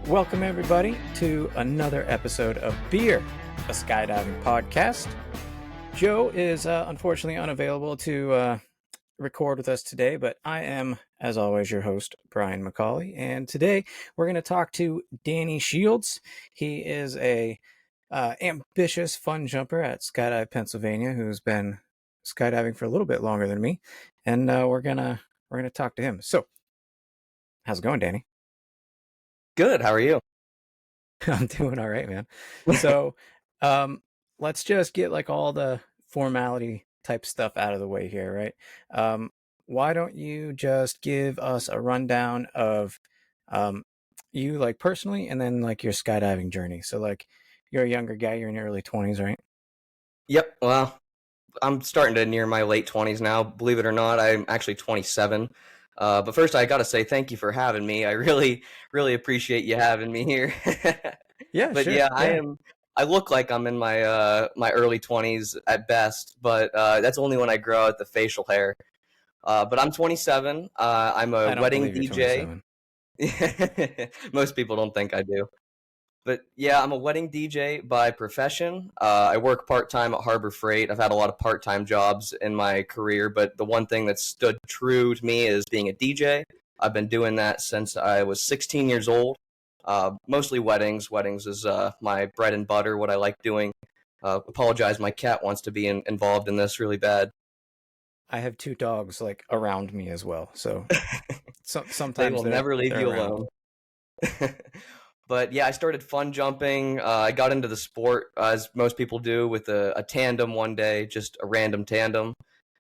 Welcome, everybody, to another episode of Beer, a skydiving podcast. Joe is unfortunately unavailable to record with us today, but I am, as always, your host, Brian McCauley. And today we're going to talk to Danny Shields. He is a ambitious fun jumper at Skydive Pennsylvania who's been skydiving for a little bit longer than me. And we're gonna talk to him. So, how's it going, Danny? Good. How are you? I'm doing all right, man. So, let's just get like all the formality type stuff out of the way here, right? Why don't you just give us a rundown of you like personally and then like your skydiving journey? So like you're a younger guy, you're in your early 20s, right? Yep. Well, I'm starting to near my late 20s now. Believe it or not, I'm actually 27. But first, I got to say thank you for having me. I really, really appreciate you having me here. Yeah, But sure. yeah, Yeah. I look like I'm in my early 20s at best, but that's only when I grow out the facial hair. But I'm 27. I'm a I don't wedding believe you're DJ. 27. Most people don't think I do. But yeah, I'm a wedding DJ by profession. I work part-time at Harbor Freight. I've had a lot of part-time jobs in my career, but the one thing that stood true to me is being a DJ. I've been doing that since I was 16 years old. Mostly weddings. Weddings is my bread and butter, what I like doing. Apologize, my cat wants to be involved in this really bad. I have two dogs like around me as well. So They sometimes will never leave they're you around. alone. But yeah, I started fun jumping. I got into the sport as most people do with a tandem one day, just a random tandem.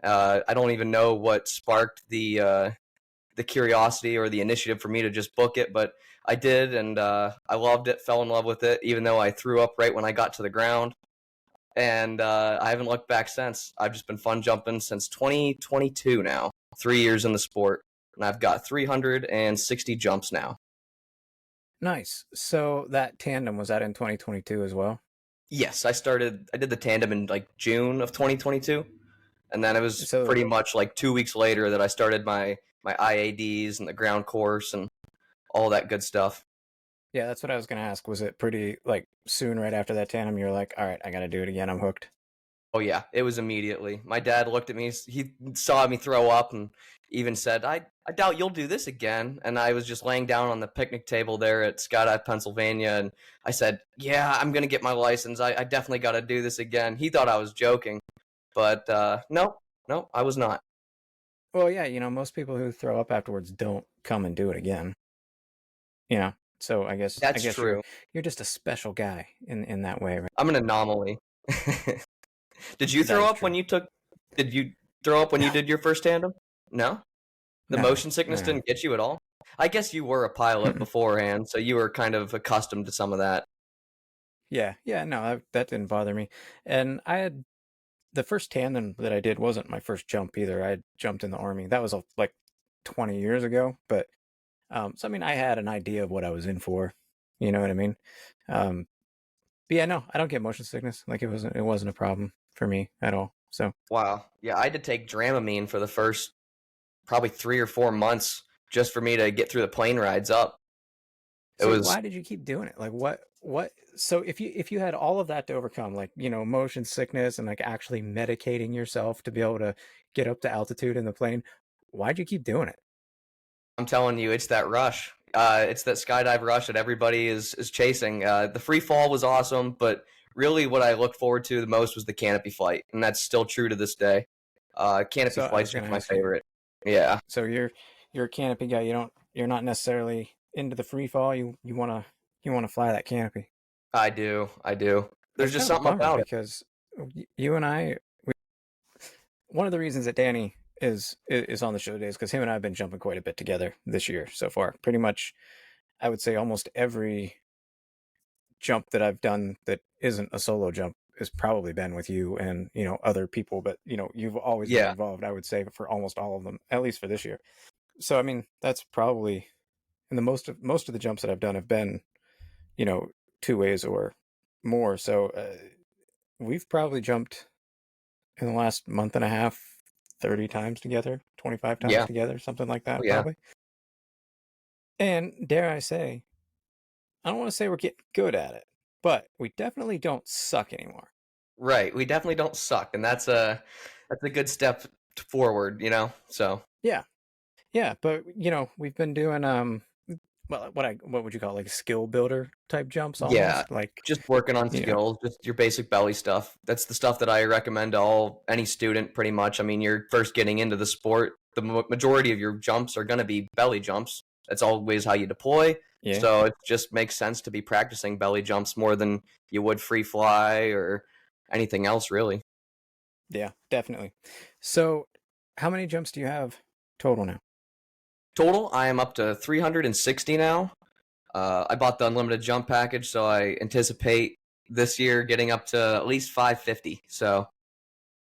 I don't even know what sparked the curiosity or the initiative for me to just book it, but I did, and I loved it. Fell in love with it, even though I threw up right when I got to the ground. And I haven't looked back since. I've just been fun jumping since 2022 now. 3 years in the sport, and I've got 360 jumps now. Nice. So that tandem, was that in 2022 as well? Yes, I did the tandem in like June of 2022, and then it was So pretty much like 2 weeks later that I started my IADs and the ground course and all that good stuff. yeah, that's what I was gonna ask. Was it pretty like soon right after that tandem? You're like, all right, I gotta do it again. I'm hooked. Oh yeah, it was immediately. My dad looked at me, he saw me throw up and even said, I doubt you'll do this again. And I was just laying down on the picnic table there at Skydive, Pennsylvania, and I said, yeah, I'm gonna get my license. I definitely gotta do this again. He thought I was joking, but no, I was not. Well, yeah, most people who throw up afterwards don't come and do it again. You know, so I That's guess true. you're just a special guy in that way, right? I'm an anomaly. Did you That throw is up true. when you took? Did you throw up when you No, did your first tandem? No, the no, motion sickness no. didn't get you at all. I guess you were a pilot beforehand, so you were kind of accustomed to some of that. Yeah, yeah, no, that didn't bother me. And I had the first tandem that I did wasn't my first jump either. I had jumped in the army. That was like 20 years ago, but so I mean, I had an idea of what I was in for. You know what I mean? Um, but yeah, no, I don't get motion sickness. Like it wasn't a problem for me at all. So Wow. Yeah, I had to take Dramamine for the first probably 3 or 4 months just for me to get through the plane rides up. It so was why did you keep doing it? Like what so if you had all of that to overcome, like, motion sickness and like actually medicating yourself to be able to get up to altitude in the plane, why'd you keep doing it? I'm telling you, it's that rush. It's that skydive rush that everybody is chasing. The free fall was awesome, but really what I looked forward to the most was the canopy flight, and that's still true to this day. Canopy So I was flight's going just to my ask you. favorite. Yeah, So you're a canopy guy. You're not necessarily into the free fall. You want to fly that canopy. I do. I do. There's That's just kind of a something bummer about it. because you and one of the reasons that Danny is on the show today is because him and I have been jumping quite a bit together this year so far. Pretty much, I would say almost every jump that I've done that isn't a solo jump has probably been with you and other people. But you've always been Yeah. involved. I would say for almost all of them, at least for this year. So I mean, that's probably and the most of the jumps that I've done have been you know 2 ways or more. So we've probably jumped in the last month and a half 30 times together, 25 times Yeah. together, something like Oh, that yeah. probably. And dare I say, I don't want to say we're getting good at it, but we definitely don't suck anymore. Right. We definitely don't suck, and that's a good step forward, you know? So, Yeah, yeah, but we've been doing well, what would you call it, like skill builder type jumps yeah, almost, like just working on you know, skills, just your basic belly stuff. That's the stuff that I recommend to any student pretty much. I mean, you're first getting into the sport. The majority of your jumps are going to be belly jumps. That's always how you deploy. yeah, So it just makes sense to be practicing belly jumps more than you would free fly or anything else, really. yeah, definitely. So, how many jumps do you have total now? Total, I am up to 360 now. I bought the unlimited jump package, so I anticipate this year getting up to at least 550. So,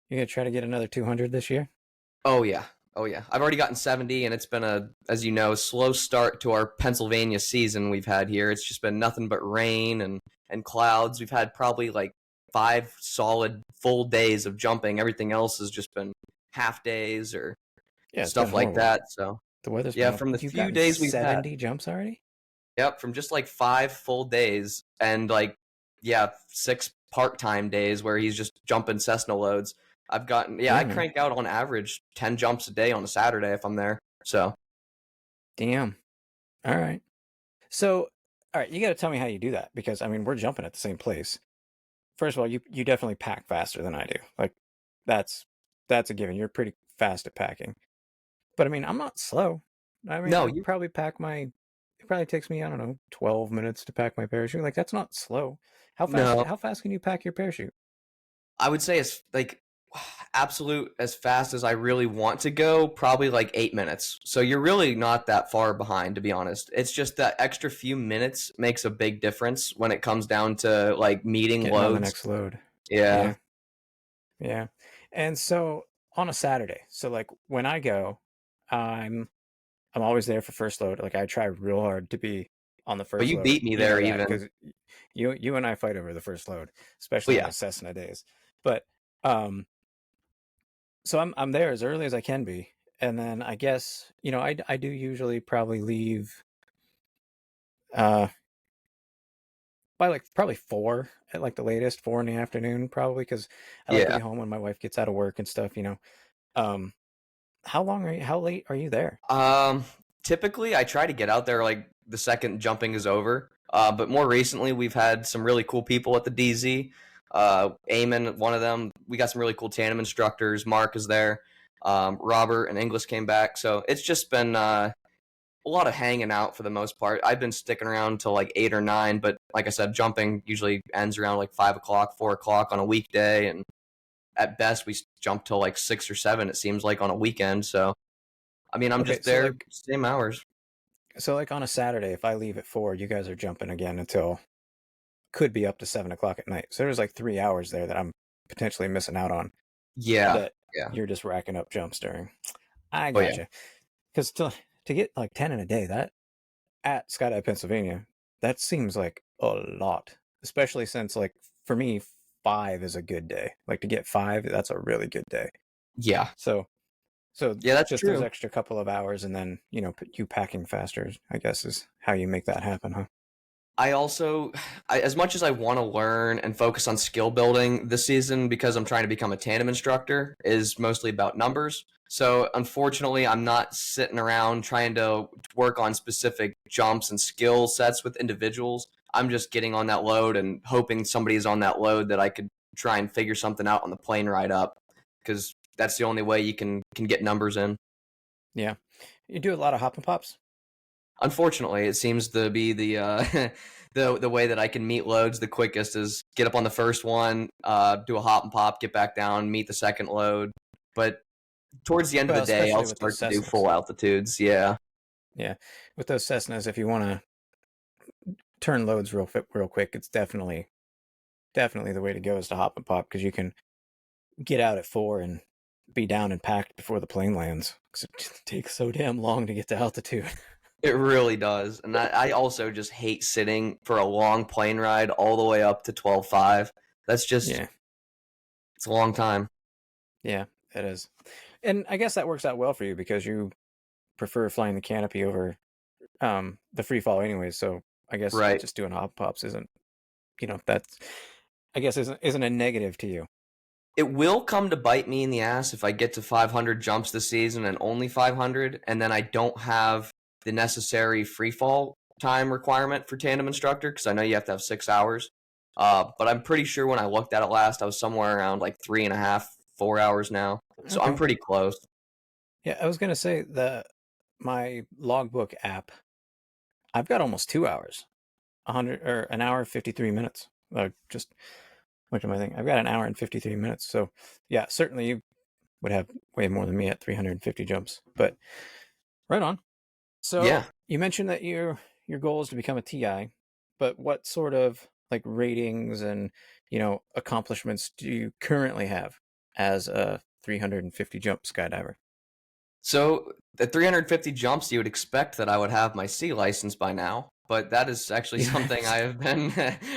You gonna try to get another 200 this year? oh yeah, oh yeah. I've already gotten 70, and it's been as you know, slow start to our Pennsylvania season we've had here. It's just been nothing but rain and clouds. We've had probably like 5 solid full days of jumping. Everything else has just been half days or Yeah, it's been stuff like horrible. that. So, The weather's yeah, been from awful. the You've few gotten days we've had. 70 jumps already? Yep, from just like 5 full days and like yeah, 6 part-time days where he's just jumping Cessna loads. I Yeah, man. crank out on average 10 jumps a day on a Saturday if I'm there. So, Damn. All right. So, all right, you got to tell me how you do that because I mean, we're jumping at the same place. First of all, you definitely pack faster than I do. Like that's that's a given. You're pretty fast at packing. But I mean, I'm not slow. I mean, no, I you probably pack my it probably takes me, I don't know, 12 minutes to pack my parachute. Like that's not slow. no. How fast can you pack your parachute? I would say it's like absolute as fast as I really want to go, probably like 8 minutes. So you're really not that far behind, to be honest. It's just that extra few minutes makes a big difference when it comes down to like meeting Getting on the loads. next load. Yeah. Yeah. Yeah. And so on a Saturday, so like when I go, I'm I'm always there for first load. Like I try real hard to be on the But first you load. beat me You there know that even. because you and I fight over the first load, But especially on yeah. those Cessna days. But um so I'm there as early as I can be. And then I guess, I do usually probably leave uh by like probably 4 at like the latest, 4 in the afternoon probably because I like to Yeah. be home when my wife gets out of work and stuff. Um how late are you there? Um, Typically I try to get out there like the second jumping is over. But more recently we've had some really cool people at the DZ. Eamon, one of them. We got some really cool tandem instructors. Mark is there. Robert and Inglis came back. So it's just been a lot of hanging out for the most part. I've been sticking around till like 8 or 9, but like I said, jumping usually ends around like 5 o'clock, 4 o'clock on a weekday, and at best we jump till like 6 or 7. It seems like on a weekend. So I mean, I'm Okay, just there, same hours. so like on a Saturday, if I leave at 4, you guys are jumping again until could be up to 7 o'clock at night. So there's like 3 hours there that I'm potentially missing out on Yeah, that yeah, you're just racking up jumps during. I oh yeah, gotcha. Because to get like 10 in a day, that at Skydive Pennsylvania, that seems like a lot. Especially since like for me, 5 is a good day. Like to get 5, that's a really good day. yeah, So yeah. That's just those true. extra couple of hours and then, you packing faster, I guess is how you make that happen, huh? I also, as much as I want to learn and focus on skill building this season, because I'm trying to become a tandem instructor, is mostly about numbers. So unfortunately, I'm not sitting around trying to work on specific jumps and skill sets with individuals. I'm just getting on that load and hoping somebody's on that load that I could try and figure something out on the plane ride up, because that's the only way you can get numbers in. Yeah. You do a lot of hop and pops? Unfortunately, it seems to be the the way that I can meet loads the quickest is get up on the first one, do a hop and pop, get back down, meet the second load. But towards the end of the Well, day, I'll especially with those start to do Cessnas. full altitudes. Yeah, Yeah. With those Cessnas, if you want to turn loads real quick, it's definitely the way to go is to hop and pop because you can get out at 4 and be down and packed before the plane lands because it takes so damn long to get to altitude. it really does. And I also just hate sitting for a long plane ride all the way up to 12.5. That's just Yeah. it's a long time. Yeah, it is. And I guess that works out well for you because you prefer flying the canopy over the free fall anyways. So I guess Right. just doing hop pops isn't, that's, I guess isn't a negative to you. It will come to bite me in the ass if I get to 500 jumps this season and only 500, and then I don't have the necessary free fall time requirement for tandem instructor because I know you have to have 6 hours. But I'm pretty sure when I looked at it last, I was somewhere around like 3.5, 4 hours now. So I'm Okay. pretty close. Yeah, I was gonna say my logbook app, I've got almost 2 hours, 100 or an hour 53 minutes. Just what am I thinking? I've got an hour and 53 minutes. So yeah, certainly you would have way more than me at 350 jumps. But right on. So Yeah. you mentioned that your goal is to become a TI, but what sort of like ratings and accomplishments do you currently have as a 350 jump skydiver? So at 350 jumps, you would expect that I would have my C license by now, but that is actually Yeah. something I have been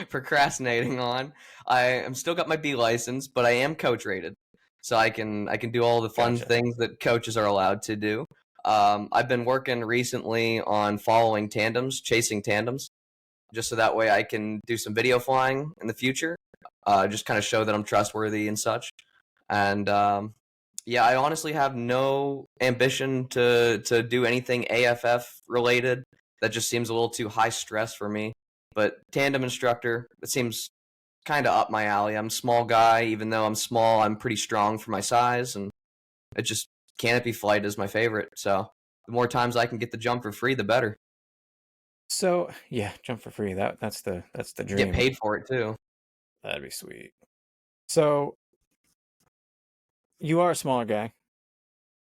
procrastinating on. I am still got my B license, but I am coach rated, so I can do all the fun Gotcha. things that coaches are allowed to do. I've been working recently on following tandems, chasing tandems, just so that way I can do some video flying in the future. Just kind of show that I'm trustworthy and such. And yeah, I honestly have no ambition to do anything AFF related. That just seems a little too high stress for me. But tandem instructor, it seems kind of up my alley. I'm a small guy, even though I'm small, I'm pretty strong for my size, and it just canopy flight is my favorite. So the more times I can get the jump for free, the better. So yeah, jump for free. That's the Get dream. paid for it too. That'd be sweet. So you are a smaller guy,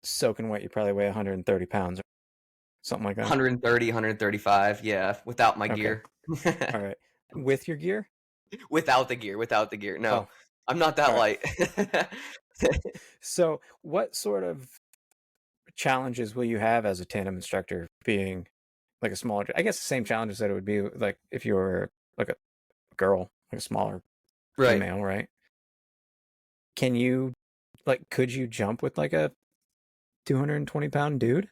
soaking wet. You probably weigh 130 pounds or something like that. 130, 135, yeah, without my Okay. gear. All right. With your gear? Without the gear, without the gear. No, Oh, I'm not that all right. light. So what sort of challenges will you have as a tandem instructor being like a smaller, I guess the same challenges that it would be like if you were like a girl, like a smaller Right. female, right? Can you could you jump with like a 220-pound dude?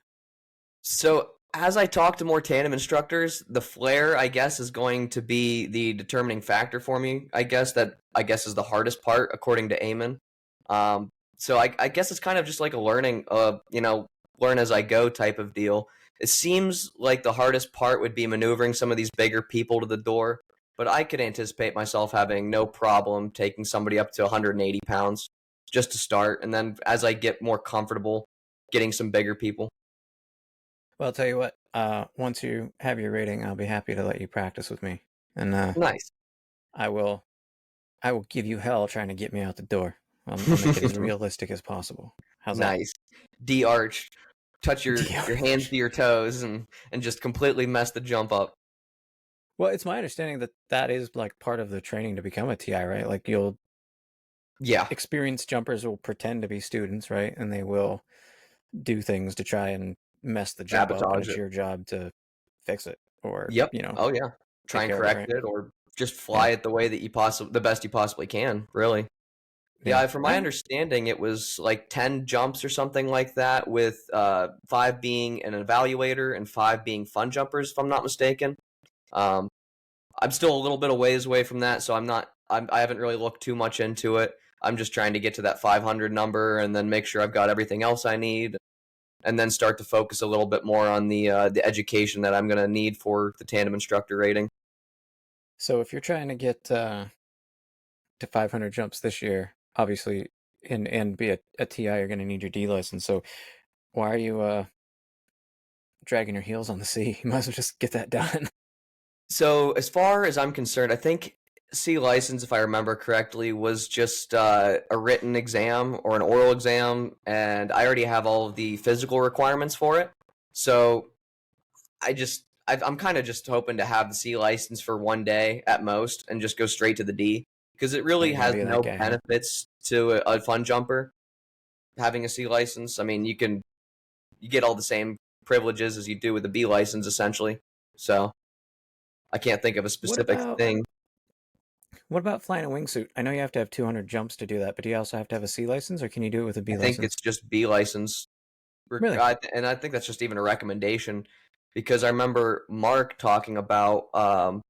So as I talk to more tandem instructors, the flare, I guess, is going to be the determining factor for me. I guess is the hardest part, according to Eamon. So I guess it's kind of just like a learning, learn as I go type of deal. It seems like the hardest part would be maneuvering some of these bigger people to the door, but I could anticipate myself having no problem taking somebody up to 180 pounds just to start, and then as I get more comfortable, getting some bigger people. Well, I'll tell you what, once you have your rating, I'll be happy to let you practice with me. And Nice. I will I will give you hell trying to get me out the door. I'll make it as realistic as possible. How's that? Nice. D-arch. Touch your hands DRH. to your toes and just completely mess the jump up. Well, it's my understanding that that is like part of the training to become a TI, right? Like you'll Yeah. experienced jumpers will pretend to be students, right? And they will do things to try and mess the jump up, and Sabotage it's it. your job to fix it or, Yep. Oh yeah. Try take and care of it, correct right? it or just Yeah. fly it the way that the best you possibly can, really. Yeah. Yeah, from All my right. understanding, it was like 10 jumps or something like that, with five being an evaluator and five being fun jumpers, if I'm not mistaken. Um, I'm still a little bit of ways away from that, so I haven't really looked too much into it. I'm just trying to get to that 500 number and then make sure I've got everything else I need, and then start to focus a little bit more on the education that I'm going to need for the tandem instructor rating. So if you're trying to get to 500 jumps this year, obviously, and be a TI, you're going to need your D license. So why are you dragging your heels on the C? You might as well just get that done. So as far as I'm concerned, I think C license, if I remember correctly, was just a written exam or an oral exam, and I already have all of the physical requirements for it. So I'm kind of just hoping to have the C license for one day at most, and just go straight to the D, because it Oh, really you're going to has be that no guy, huh? benefits to a fun jumper having a C license. I mean, you get all the same privileges as you do with a B license, essentially. So I can't think of a What specific about thing. what about flying a wingsuit? I know you have to have 200 jumps to do that, but do you also have to have a C license, or can you do it with a I B think license? it's just B license, Really? and I think that's just even a recommendation. because I remember Mark talking about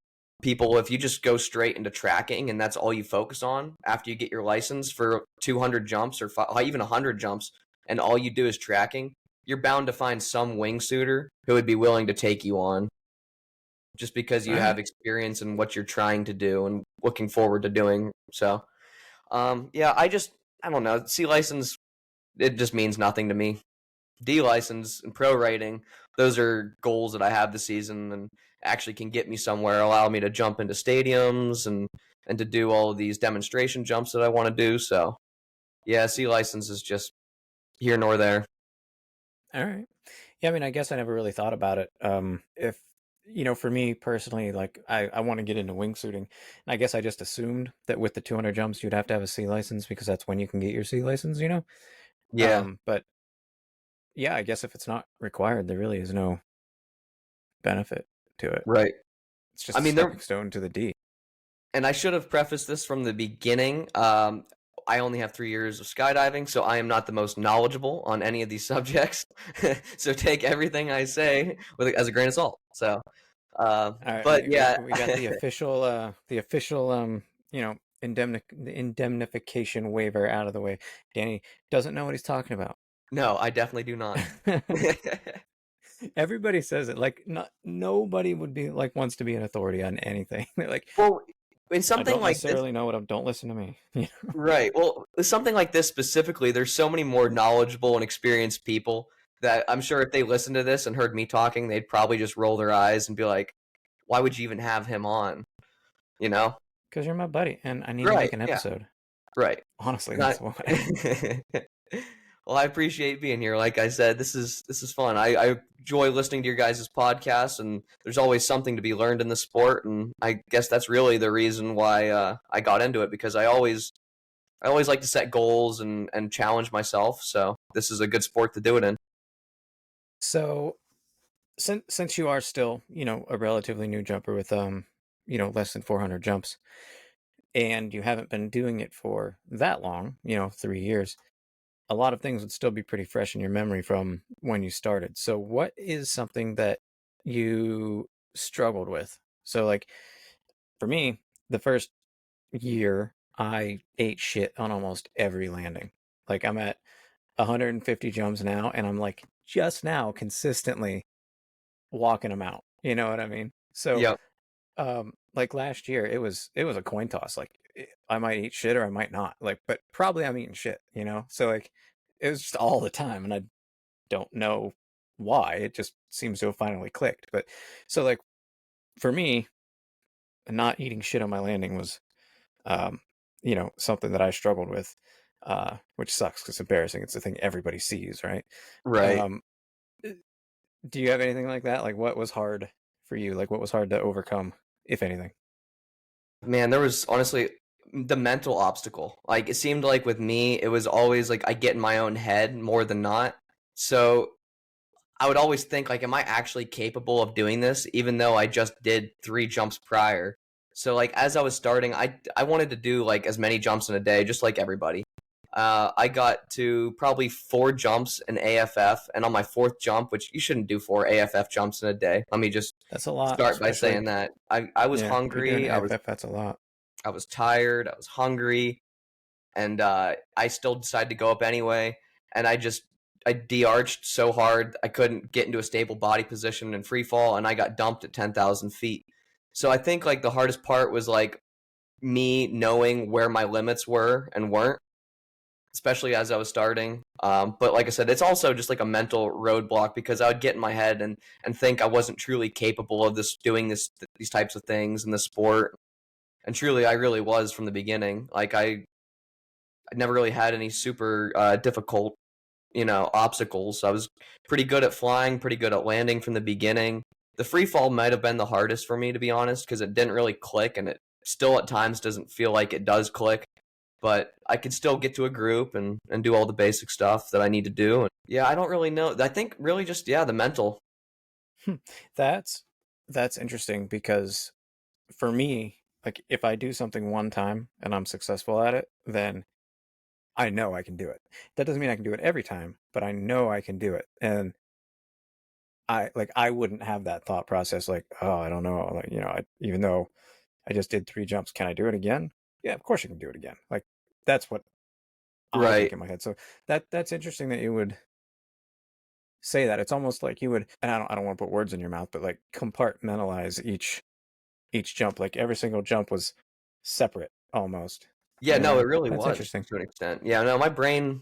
people, if you just go straight into tracking and that's all you focus on after you get your license for 200 jumps or even 100 jumps, and all you do is tracking, you're bound to find some wingsuiter who would be willing to take you on just because All you right. have experience in what you're trying to do and looking forward to doing. So, yeah, I don't know. C license, it just means nothing to me. D license and pro rating, those are goals that I have this season and actually can get me somewhere, allow me to jump into stadiums and to do all of these demonstration jumps that I want to do. So, yeah, C license is just here nor there. All right. Yeah, I mean, I guess I never really thought about it. If for me personally, like I want to get into wingsuiting, and I guess I just assumed that with the 200 jumps, you'd have to have a C license because that's when you can get your C license. Yeah, But yeah, I guess if it's not required, there really is no benefit to it. right. It's I just a mean, stepping stone to the D. and I should have prefaced this from the beginning. I only have 3 years of skydiving, so I am not the most knowledgeable on any of these subjects. So take everything I say as a grain of salt. So, All right, but yeah, we got the official the indemnification waiver out of the way. Danny doesn't know what he's talking about. no, I definitely do not. Everybody says it. Like nobody would be like wants to be an authority on anything. They're like, Well, in I something don't like this, necessarily know what I'm. Don't listen to me. right? Well, with something like this specifically, there's so many more knowledgeable and experienced people that I'm sure if they listened to this and heard me talking, they'd probably just roll their eyes and be like, "Why would you even have him on?" You know? Because you're my buddy, and I need to Right? make an Yeah. episode. Right. Honestly, Not. that's why. Well, I appreciate being here. Like I said, this is fun. I enjoy listening to your guys' podcasts, and there's always something to be learned in the sport. And I guess that's really the reason why I got into it, because I always like to set goals and challenge myself. So this is a good sport to do it in. So since you are still a relatively new jumper with less than 400 jumps, and you haven't been doing it for that long, 3 years, a lot of things would still be pretty fresh in your memory from when you started. So what is something that you struggled with? So like for me, the first year I ate shit on almost every landing. Like I'm at 150 jumps now, and I'm like just now consistently walking them out. You know what I mean? So Yep. like last year it was a coin toss. Like I might eat shit or I might not. Like, but probably I'm eating shit. So like it was just all the time, and I don't know why. It just seems to have finally clicked. But so like for me, not eating shit on my landing was um something that I struggled with, which sucks because it's embarrassing. It's the thing everybody sees, right? Right. um do you have anything like that? Like what was hard for you? Like what was hard to overcome, if anything? Man, there was honestly the mental obstacle. Like it seemed like with me, it was always like I get in my own head more than not. So I would always think like, am I actually capable of doing this, even though I just did 3 jumps prior? So like as I was starting, I wanted to do like as many jumps in a day, just like everybody. I got to probably 4 jumps in AFF, and on my 4th jump, which you shouldn't do 4 AFF jumps in a day. Let me just That's a lot, start by especially. saying that I was Yeah, if you're doing hungry. AFF, that's a lot. I was tired. I was hungry, and I still decided to go up anyway. And I de-arched so hard I couldn't get into a stable body position in free fall, and I got dumped at 10,000 feet. So I think like the hardest part was like me knowing where my limits were and weren't, especially as I was starting. But like I said, it's also just like a mental roadblock because I would get in my head and think I wasn't truly capable of doing these types of things in the sport. And truly, I really was from the beginning. Like I never really had any super difficult, obstacles. I was pretty good at flying, pretty good at landing from the beginning. The free fall might have been the hardest for me, to be honest, because it didn't really click, and it still at times doesn't feel like it does click. But I could still get to a group and do all the basic stuff that I need to do. And yeah, I don't really know. I think really just the mental. that's that's interesting because for me, like if I do something one time and I'm successful at it, then I know I can do it. That doesn't mean I can do it every time, but I know I can do it. And I wouldn't have that thought process like, oh, I don't know, like, even though I just did 3 jumps, can I do it again? Yeah, of course you can do it again. Like that's what I think Right. in my head. So that's interesting that you would say that. It's almost like you would, and I don't want to put words in your mouth, but like compartmentalize each jump. Like every single jump was separate almost. Yeah, no, it really That's was interesting. to an extent. Yeah, no, my brain,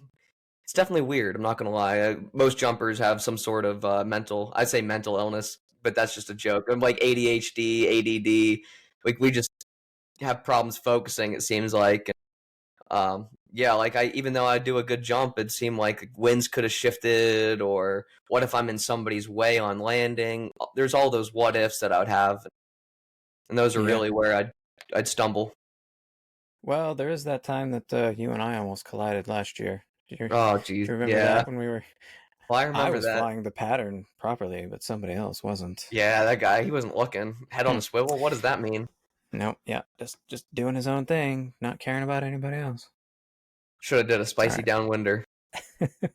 it's definitely weird. I'm not gonna lie. Most jumpers have some sort of I'd say mental illness, but that's just a joke. I'm like ADHD, ADD. Like we just have problems focusing. It seems like. Yeah, like even though I do a good jump, it seemed like winds could have shifted, or what if I'm in somebody's way on landing? There's all those what ifs that I would have, and those are Yeah. really where I'd stumble. Well, there is that time that you and I almost collided last year. Do Oh, geez, you remember yeah. that when we were? Well, I I remember was that. flying the pattern properly, but somebody else wasn't. Yeah, that guy, he wasn't looking. Head on Hmm. the swivel. What does that mean? Nope. Yeah, just doing his own thing, not caring about anybody else. Should have did a It's all spicy downwinder. right.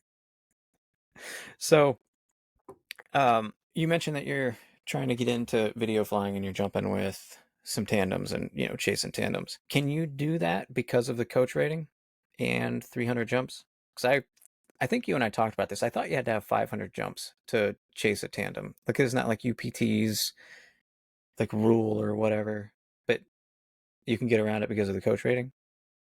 So, you mentioned that you're trying to get into video flying and you're jumping with some tandems and chasing tandems. Can you do that because of the coach rating and 300 jumps? Because I think you and I talked about this. I thought you had to have 500 jumps to chase a tandem. Like it's not like UPT's like rule or whatever, but you can get around it because of the coach rating.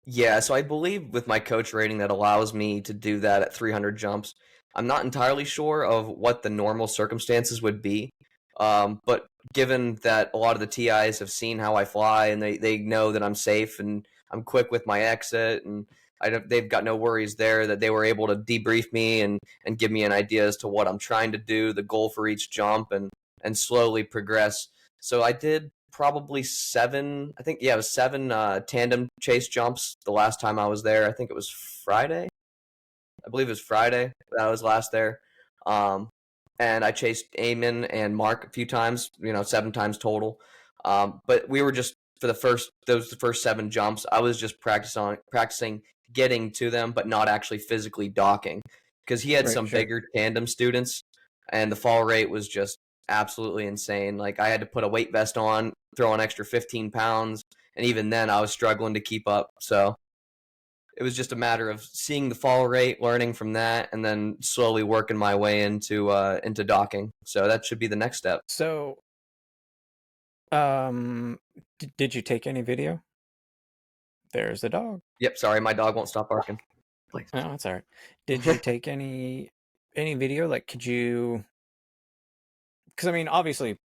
Yeah, so I believe with my coach rating that allows me to do that at 300 jumps. I'm not entirely sure of what the normal circumstances would be. But given that a lot of the TIs have seen how I fly and they know that I'm safe and I'm quick with my exit and they've got no worries there that they were able to debrief me and give me an idea as to what I'm trying to do, the goal for each jump and slowly progress. So I did probably seven, I think, yeah, it was seven tandem chase jumps the last time I was there. I think it was Friday. I believe it was Friday that I was last there. Um, and I chased Eamon and Mark a few times, 7 times total. But we were just for the first 7 jumps, I was just practicing getting to them, but not actually physically docking because he had Right, some sure. bigger tandem students, and the fall rate was just absolutely insane. Like I had to put a weight vest on, throw an extra 15 pounds, and even then I was struggling to keep up. So it was just a matter of seeing the fall rate, learning from that, and then slowly working my way into docking. So that should be the next step. So, did you take any video? There's the dog. Yep, sorry, my dog won't stop barking. Please. Oh, that's all right. Did you take any video? Like, could you? Because I mean, obviously,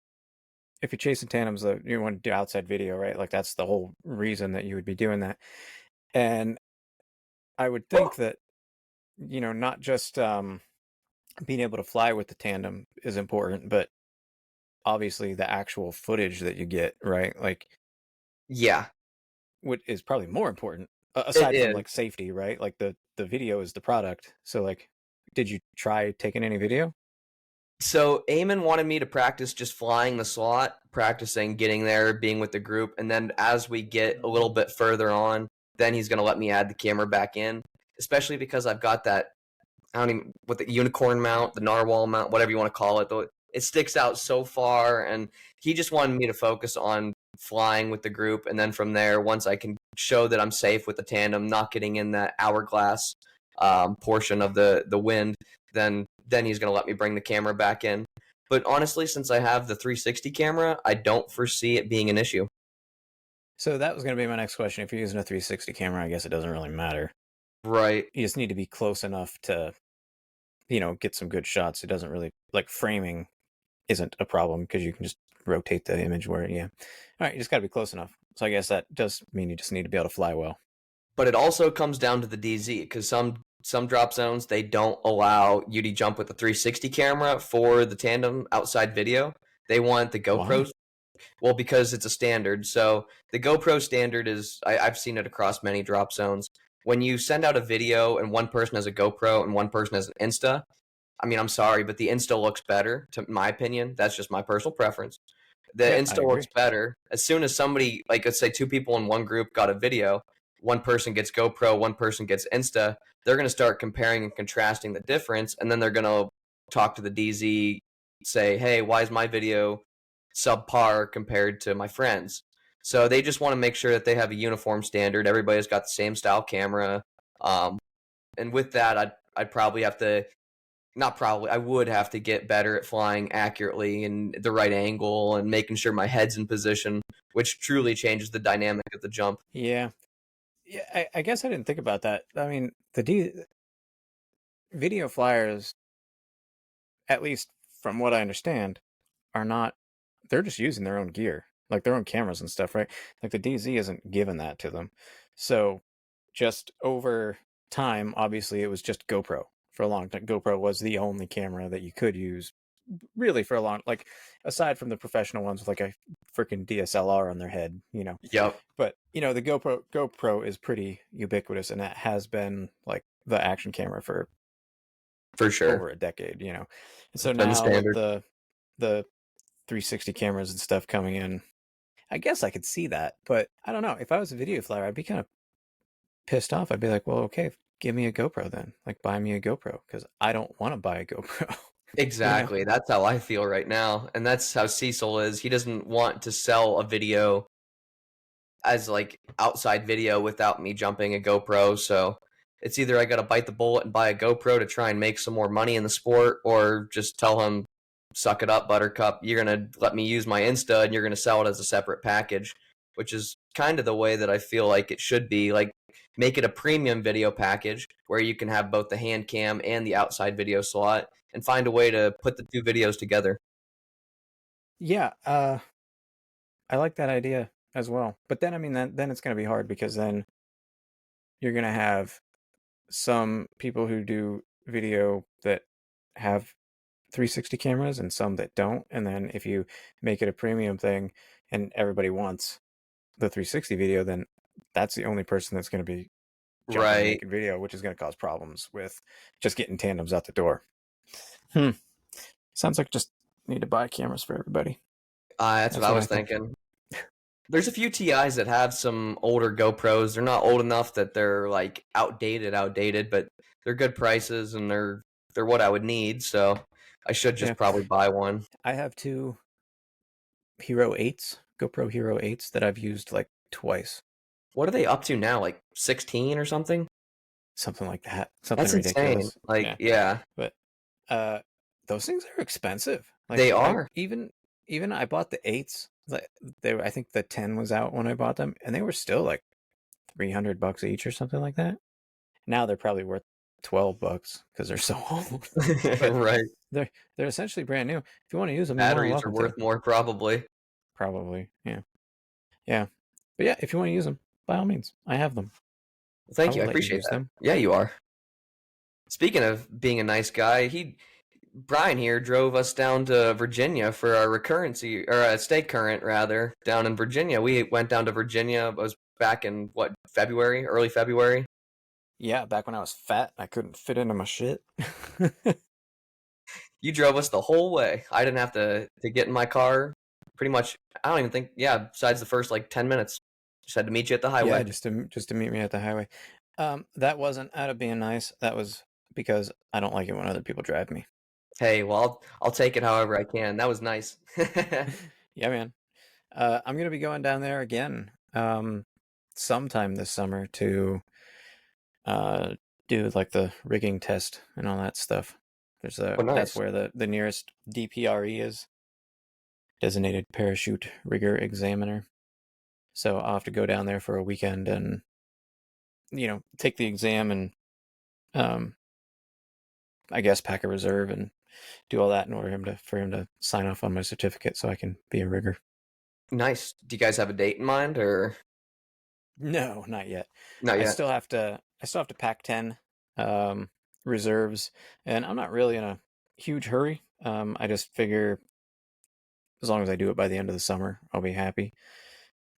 if you're chasing tandems, you want to do outside video, right? Like that's the whole reason that you would be doing that. And I would think that not just being able to fly with the tandem is important, but obviously the actual footage that you get, right? Like, Yeah, what is probably more important it aside from is. like safety, right? Like the video is the product. So like, did you try taking any video? So Eamon wanted me to practice just flying the slot, practicing getting there, being with the group, and then as we get a little bit further on, then he's going to let me add the camera back in, especially because I've got that, I don't even, what the unicorn mount, the narwhal mount, whatever you want to call it, though it sticks out so far, and he just wanted me to focus on flying with the group, and then from there, once I can show that I'm safe with the tandem, not getting in that hourglass portion of the wind, then he's going to let me bring the camera back in. But honestly, since I have the 360 camera, I don't foresee it being an issue. So that was going to be my next question. If you're using a 360 camera, I guess it doesn't really matter. Right. You just need to be close enough to, get some good shots. It doesn't really like framing isn't a problem because you can just rotate the image where, yeah. All right, you just got to be close enough. So I guess that does mean you just need to be able to fly well. But it also comes down to the DZ because some drop zones they don't allow you to jump with the 360 camera for the tandem outside video. They want the GoPros. Why? Well, because it's a standard. So the GoPro standard is I've seen it across many drop zones. When you send out a video and one person has a GoPro and one person has an Insta, I mean, I'm sorry, but the Insta looks better, to my opinion. That's just my personal preference. The Yeah, I Insta looks agree. better. As soon as somebody, like let's say 2 people in one group got a video, one person gets GoPro, one person gets Insta, they're going to start comparing and contrasting the difference, and then they're going to talk to the DZ say, hey, why is my video subpar compared to my friends? So they just want to make sure that they have a uniform standard. Everybody's got the same style camera. Um, and with that, I'd probably have to, not probably, I would have to get better at flying accurately and the right angle and making sure my head's in position, which truly changes the dynamic of the jump. Yeah. Yeah, I guess I didn't think about that. I mean, the video flyers, at least from what I understand, are not, they're just using their own gear, like their own cameras and stuff, right? Like the DZ isn't giving that to them. So just over time, obviously it was just GoPro for a long time. GoPro was the only camera that you could use really for a long, like aside from the professional ones with like a freaking DSLR on their head, you know. Yep, But you know, the GoPro is pretty ubiquitous, and that has been like the action camera for for sure. over a decade, you know. And so It's been the now with standard. the 360 cameras and stuff coming in, I guess I could see that, but I don't know. If I was a video flyer, I'd be kind of pissed off. I'd be like, well, okay, give me a GoPro then. Like, buy me a GoPro because I don't want to buy a GoPro. You know? Exactly. That's how I feel right now. And that's how Cecil is. He doesn't want to sell a video as like outside video without me jumping a GoPro. So it's either I got to bite the bullet and buy a GoPro to try and make some more money in the sport, or just tell him, suck it up, Buttercup. You're going to let me use my Insta and you're going to sell it as a separate package, which is kind of the way that I feel like it should be. Like, make it a premium video package where you can have both the hand cam and the outside video slot, and find a way to put the two videos together. Yeah, I like that idea as well. But then, I mean, then it's going to be hard because then you're going to have some people who do video that have 360 cameras and some that don't. And then if you make it a premium thing and everybody wants the 360 video, then that's the only person that's going to be jumping and Right. making video, which is going to cause problems with just getting tandems out the door. Sounds like just need to buy cameras for everybody. That's what I was thinking. There's a few TIs that have some older GoPros. They're not old enough that they're like outdated, but they're good prices and they're what I would need. So I should just probably buy one. I have two Hero 8s, GoPro Hero 8s that I've used like twice. What are they up to now? Like 16 or something? Something like that. Something That's insane. ridiculous. Like, yeah, But those things are expensive. Like they are. even I bought the 8s. Like I think the 10 was out when I bought them, and they were still like $300 each or something like that. Now they're probably worth $12 because they're so old. Right. They're essentially brand new. If you want to use them, Batteries are worth more, probably. Probably, yeah. But yeah, if you want to use them, by all means, I have them. Thank you. I will let you appreciate use that. them. Yeah, you are. Speaking of being a nice guy, Brian here drove us down to Virginia for our recurrency, or a stay current rather, down in Virginia. We went down to Virginia. It was back in what, February, early February. Yeah, back when I was fat, I couldn't fit into my shit. You drove us the whole way. I didn't have to get in my car. Pretty much, I don't even think. Yeah, besides the first like 10 minutes, just had to meet you at the highway. Yeah, just to meet me at the highway. That wasn't out of being nice. That was because I don't like it when other people drive me. Hey, well, I'll take it however I can. That was nice. Yeah, man. I'm gonna be going down there again sometime this summer to do like the rigging test and all that stuff. There's Oh, nice. That's where the nearest DPRE is, designated parachute rigger examiner. So I'll have to go down there for a weekend and take the exam and I guess pack a reserve and do all that in order for him to sign off on my certificate so I can be a rigger. Nice. Do you guys have a date in mind, or No, not yet. not yet? I still have to pack 10 reserves, and I'm not really in a huge hurry. I just figure as long as I do it by the end of the summer, I'll be happy.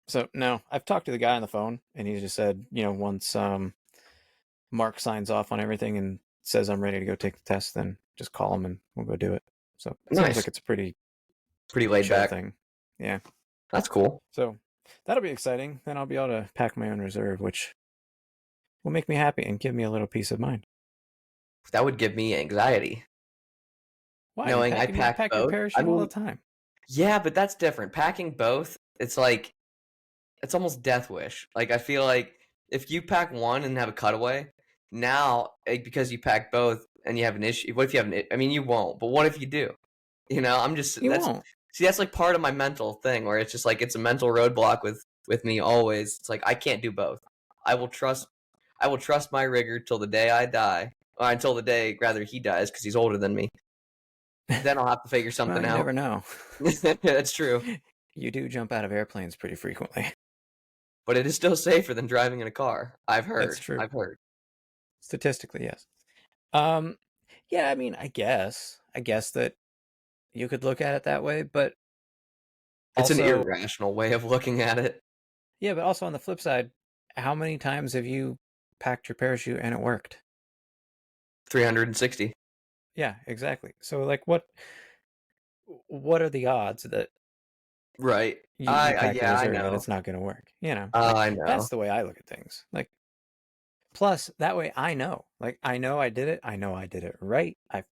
So no, I've talked to the guy on the phone, and he just said, once Mark signs off on everything and says I'm ready to go take the test, then just call him and we'll go do it. So it sounds like it's a pretty laid chill back thing. Yeah, That's cool. so that'll be exciting. Then I'll be able to pack my own reserve, which will make me happy and give me a little peace of mind. That would give me anxiety. Why? knowing I You packed pack your both. I parachute all the mean, time. yeah, but that's different. Packing both, it's like it's almost death wish. Like I feel like if you pack one and have a cutaway, now because you pack both and you have an issue. What if you have I mean, you won't, but what if you do? I'm just You that's won't. see that's like part of my mental thing where it's just like it's a mental roadblock with me always. It's like I can't do both. I will trust I will trust my rigger till the day I die, or until the day rather he dies because he's older than me. Then I'll have to figure Well, something you never out. know. That's true, You do jump out of airplanes pretty frequently. but it is still safer than driving in a car. I've That's heard. true. I've heard. Statistically, yes. Um, yeah, I mean, I guess that you could look at it that way, but It's an also, irrational way of looking at it. yeah, but also on the flip side, how many times have you packed your parachute and it worked? 360. Yeah, exactly. So like what are the odds that Right. you pack a Yeah, I reserve and know. it's not going to work? Like I know. that's the way I look at things. Like plus that way I know. Like I know I did it. I know I did it right. I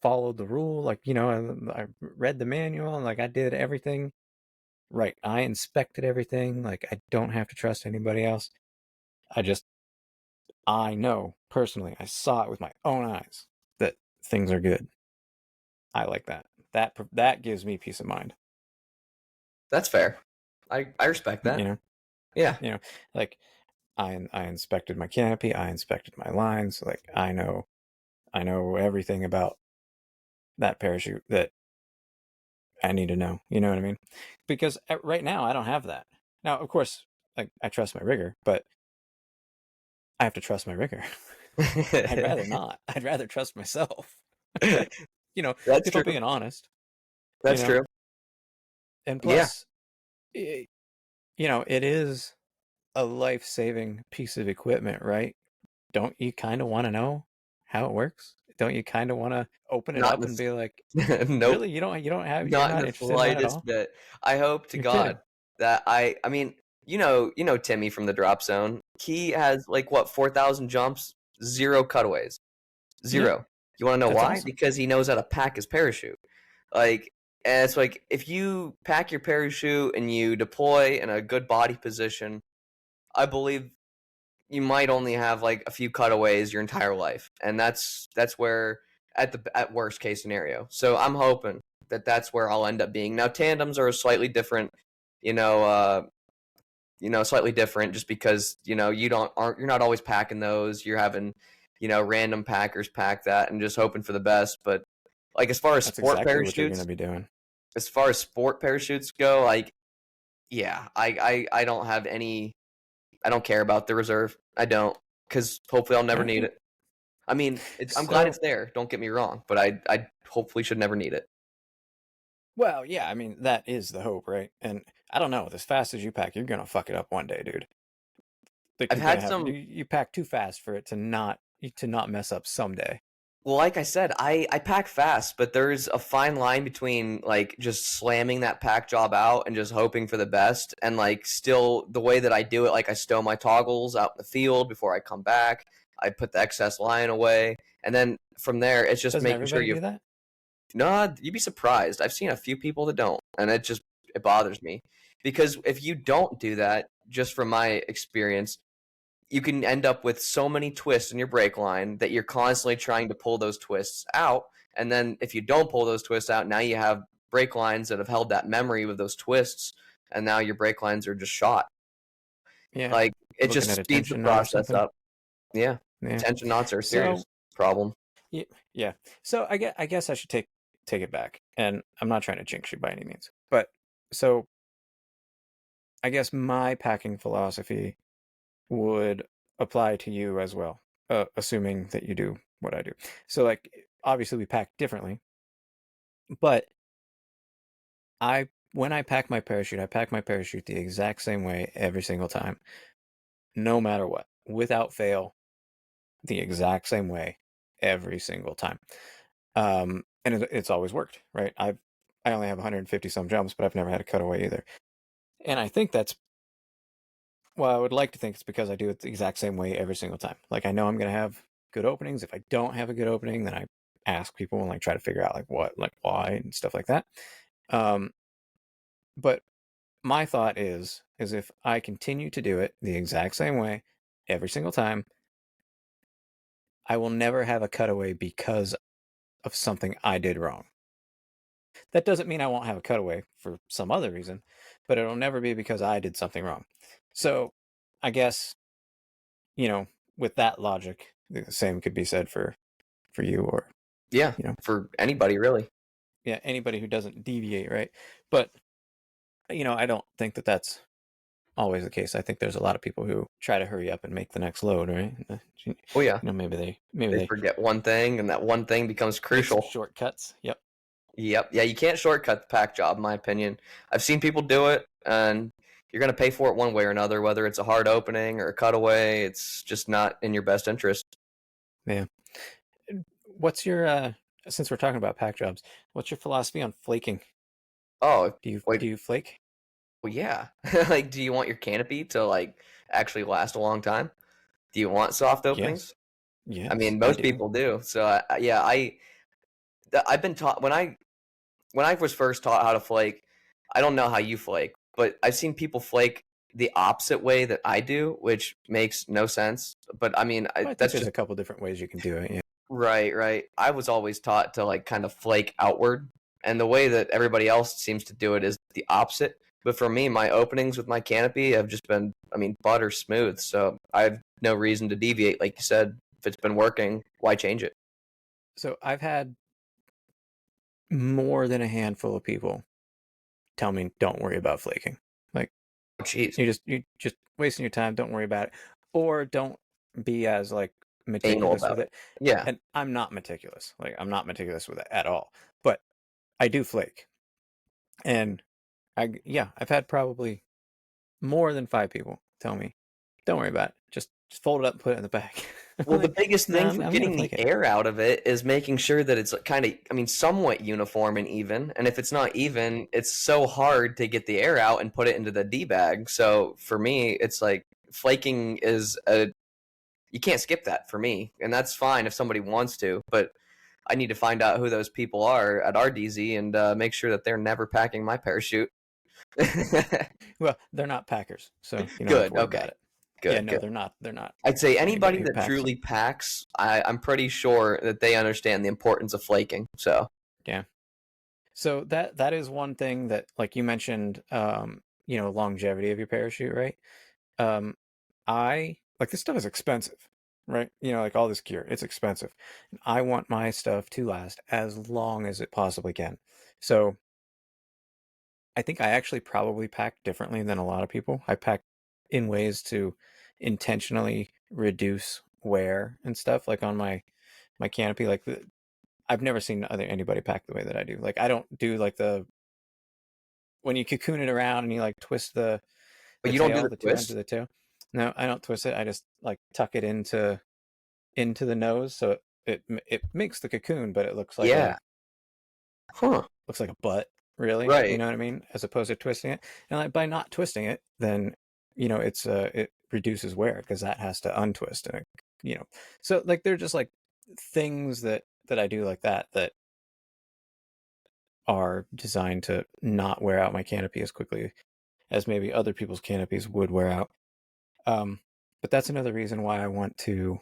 followed the rule. Like, I read the manual and like I did everything right. I inspected everything. Like I don't have to trust anybody else. I just I know personally. I saw it with my own eyes that things are good. I like that. That gives me peace of mind. That's fair. I respect You that. know, Yeah. like I inspected my canopy. I inspected my lines. Like I know everything about that parachute that I need to know. You know what I mean? Because right now I don't have that. Now, of course, like I trust my rigger, but I have to trust my rigger. I'd rather not. I'd rather trust myself. Like, That's if I'm true. being honest, you That's know, true. and Yeah. plus, it is a life-saving piece of equipment, right? Don't you kind of want to know how it works? Don't you kind of want to open it Not in up and be like, nope. really? You're Not in not the interested in that at slightest all? bit. I hope to You're God kidding. that I mean, you know Timmy from the drop zone. He has like what 4,000 jumps, zero cutaways. Yeah, Zero. You want to know that's why? awesome. Because he knows how to pack his parachute. Like, and it's like if you pack your parachute and you deploy in a good body position, I believe you might only have like a few cutaways your entire life, and that's where at worst case scenario. So I'm hoping that that's where I'll end up being. Now tandems are a slightly different, you know, slightly different just because you're not always packing those. You're having random packers pack that and just hoping for the best. But like That's exactly what you're going to be doing. as far as sport parachutes go, like yeah, I don't have any. I don't care about the reserve. I don't, because hopefully I'll never need Okay. it. I mean, I'm glad So, it's there. Don't get me wrong, but I hopefully should never need it. well, yeah, I mean, that is the hope, right? And I don't know, as fast as you pack, you're going to fuck it up one day, dude. Like I've you're going had to have, some. you pack too fast for it to not mess up someday. Well, like I said, I pack fast, but there's a fine line between like just slamming that pack job out and just hoping for the best, and like still the way that I do it, like I stow my toggles out in the field before I come back. I put the excess line away, and then from there, it's just Doesn't making sure everybody you. do that? No, you'd be surprised. I've seen a few people that don't, and it bothers me because if you don't do that, just from my experience, you can end up with so many twists in your brake line that you're constantly trying to pull those twists out. And then if you don't pull those twists out, now you have brake lines that have held that memory with those twists, and now your brake lines are just shot. Yeah. Like it Looking just at a speeds the tension knot or process something. up. Yeah, Yeah. tension knots are a serious So, problem. yeah. So I guess I should take it back. And I'm not trying to jinx you by any means. But so I guess my packing philosophy would apply to you as well, assuming that you do what I do. So, like, obviously, we pack differently, but when I pack my parachute, I pack my parachute the exact same way every single time, no matter what, without fail, the exact same way every single time. And it's always worked, right? I only have 150 some jumps, but I've never had a cutaway either. And I think that's well, I would like to think it's because I do it the exact same way every single time. Like I know I'm going to have good openings. If I don't have a good opening, then ask people and like try to figure out like what, like why and stuff like that. Um, but my thought is if I continue to do it the exact same way every single time, I will never have a cutaway because of something I did wrong. That doesn't mean I won't have a cutaway for some other reason, but it'll never be because I did something wrong. So I guess, you know, with that logic, the same could be said for you or, Yeah, you know, for anybody really. yeah, anybody who doesn't deviate, right? But, you know, I don't think that that's always the case. I think there's a lot of people who try to hurry up and make the next load, right? You Oh yeah, know, maybe they they forget one thing, and that one thing becomes make some crucial. shortcuts. Yep. Yep. Yeah, you can't shortcut the pack job, in my opinion. I've seen people do it, and you're going to pay for it one way or another, whether it's a hard opening or a cutaway. It's just not in your best interest. Yeah. What's your since we're talking about pack jobs, what's your philosophy on flaking? Oh, wait. Do you flake? Well, yeah. Like, do you want your canopy to like actually last a long time? Do you want soft Yes. openings? I Yes, mean, I most do. people do. So, yeah, I've been taught when I was first taught how to flake. I don't know how you flake, but I've seen people flake the opposite way that I do, which makes no sense. But I mean, Well, I think that's there's just a couple different ways you can do it. Yeah. right, right. I was always taught to like kind of flake outward, and the way that everybody else seems to do it is the opposite. But for me, my openings with my canopy have just been, I mean, butter smooth. So I have no reason to deviate. Like you said, if it's been working, why change it? So I've had more than a handful of people tell me don't worry about flaking. Like Oh, jeez, you just wasting your time, don't worry about it. Or don't be as like anal meticulous about with it. it. Yeah, And I'm not meticulous. Like I'm not meticulous with it at all. But I do flake. And I've had probably more than 5 people tell me, don't worry about it. Just fold it up and put it in the bag. I'm well, the like, biggest no, thing for I'm gonna getting the flake it. air out of it is making sure that it's kind of, I mean, somewhat uniform and even. And if it's not even, it's so hard to get the air out and put it into the D bag. So for me, it's like flaking is a, you can't skip that for me. And that's fine if somebody wants to, but I need to find out who those people are at our DZ and make sure that they're never packing my parachute. Well, they're not packers, so you don't have to Good. worry about Okay. it. Yeah, Good. no, Good. they're not. They're not I'd say anybody anybody who that packs them. truly packs, I'm pretty sure that they understand the importance of flaking. So, Yeah. So that is one thing that, like you mentioned, you know, longevity of your parachute, right? Um, I like this stuff is expensive, right? You know, like all this gear, it's expensive. I want my stuff to last as long as it possibly can. So I think I actually probably pack differently than a lot of people. I pack in ways to intentionally reduce wear and stuff, like on my canopy. Like I've never seen anybody pack the way that I do. Like I don't do like the when you cocoon it around and you like twist but the you don't do tail, the the two ends of twist. the tail. No, I don't twist it. I just like tuck it into the nose, so it makes the cocoon, but it Yeah. Huh. looks like a butt, really. You Right. know what I mean? As opposed to twisting it. And like by not twisting it, then you know it reduces wear because that has to untwist and you know. So like they're just like things that I do like that are designed to not wear out my canopy as quickly as maybe other people's canopies would wear out. Um, but that's another reason why I want to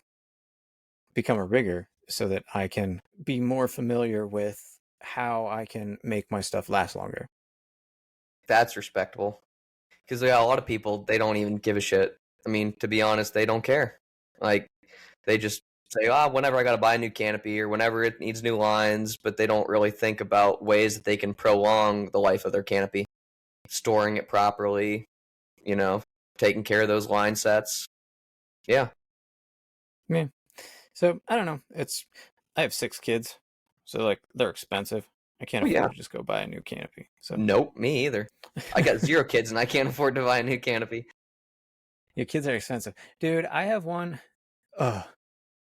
become a rigger so that I can be more familiar with how I can make my stuff last longer. That's respectable. Because yeah, a lot of people they don't even give a shit. I mean, to be honest, they don't care. Like they just say, "Ah, whenever I got to buy a new canopy or whenever it needs new lines," but they don't really think about ways that they can prolong the life of their canopy, storing it properly, you know, taking care of those line sets. Yeah. Yeah. So I don't know. I have 6 kids, so like they're expensive. I can't Oh yeah. afford to just go buy a new canopy. So Nope, me either. I got 0 kids and I can't afford to buy a new canopy. your kids are expensive, dude. I have one. Oh,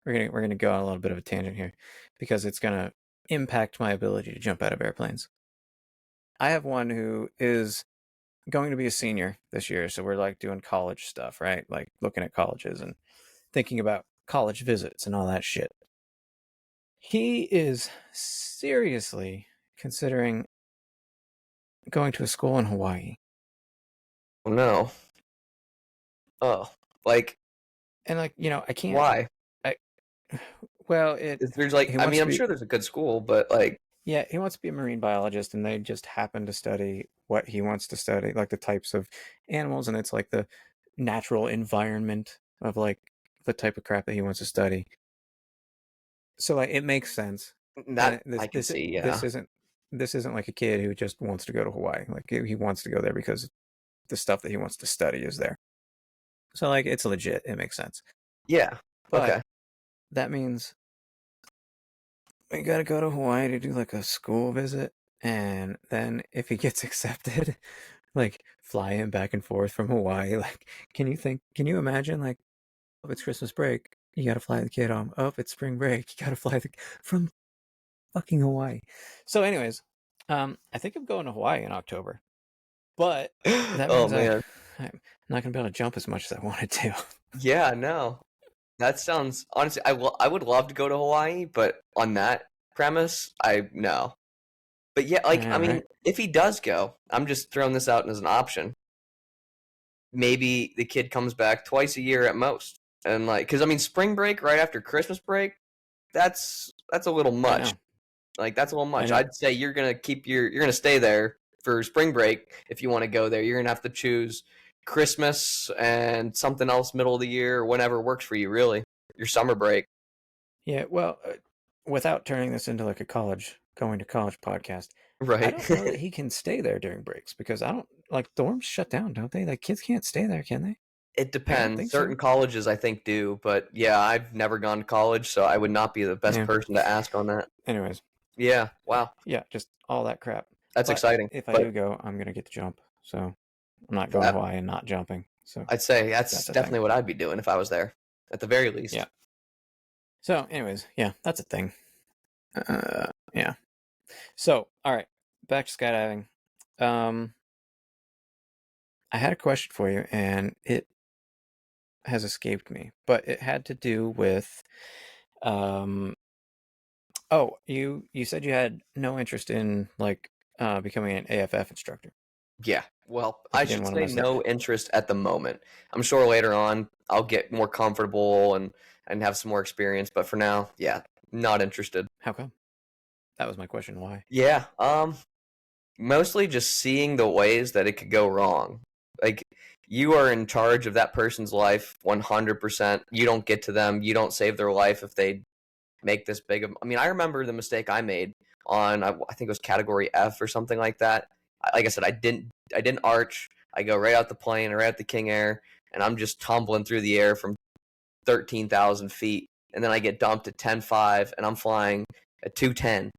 we're gonna go on a little bit of a tangent here because it's gonna impact my ability to jump out of airplanes. I have one who is going to be a senior this year, so we're like doing college stuff, right? Like looking at colleges and thinking about college visits and all that shit. He is seriously considering going to a school in Hawaii. Oh no. Oh, like And like, I can't why? I well, There's like, he I wants mean, to I'm be sure there's a good school, but like, yeah, he wants to be a marine biologist and they just happen to study what he wants to study, like the types of animals and it's like the natural environment of like the type of crap that he wants to study. So like it makes sense. And that I can see. this Yeah. isn't like a kid who just wants to go to Hawaii. Like he wants to go there because the stuff that he wants to study is there. So like it's legit. It makes sense. Yeah. But Okay. that means we gotta go to Hawaii to do like a school visit, and then if he gets accepted, like fly him back and forth from Hawaii. Like, can you imagine? Like, oh, it's Christmas break, you gotta fly the kid home. Oh, it's spring break, you gotta fly from fucking Hawaii. So, anyways, I think I'm going to Hawaii in October, but that Oh means man. I'm not gonna be able to jump as much as I wanted to. Yeah. No. That sounds honestly. I would love to go to Hawaii, but on that premise, I no. But yeah, like I Yeah, mean, right. if he does go, I'm just throwing this out as an option. Maybe the kid comes back twice a year at most, and like, because I mean, spring break right after Christmas break, that's a little I much. know. Like that's a little I much. know. I'd say you're gonna stay there for spring break if you want to go there. You're gonna have to choose Christmas and something else middle of the year or whenever works for you. Really, your summer break. Yeah, well, without turning this into like a going to college podcast, I Right. don't know that he can stay there during breaks because I don't like dorms shut down, don't they? Like kids can't stay there, can they? It Like I don't depends. think Certain so. colleges I think do, but yeah, I've never gone to college, so I would not be the best Yeah. person to ask on that. Anyways, Yeah, wow. yeah, just all that crap. That's But exciting. if I But do go, I'm gonna get to jump. So I'm not going to that Hawaii and not jumping. So I'd say that's that's a thing. definitely what I'd be doing if I was there, at the very Yeah. least. So, anyways, yeah, that's a thing. Yeah. So, all right, back to skydiving. Um, I had a question for you, and it has escaped me, but it had to do with um oh, you said you had no interest in like becoming an AFF instructor. Yeah. Well, Like I you didn't should want to say mess that. no interest at the moment. I'm sure later on I'll get more comfortable and have some more experience, but for now, yeah, not interested. How come? That was my question. Why? Yeah, mostly just seeing the ways that it could go wrong. Like you are in charge of that person's life 100%. You don't get to them. You don't save their life if they make this big of I mean, I remember the mistake I made on I think it was category F or something like that. Like I said, I didn't arch. I go right out the plane, right out the King Air, and I'm just tumbling through the air from 13,000 feet, and then I get dumped at 10.5, and I'm flying at 210.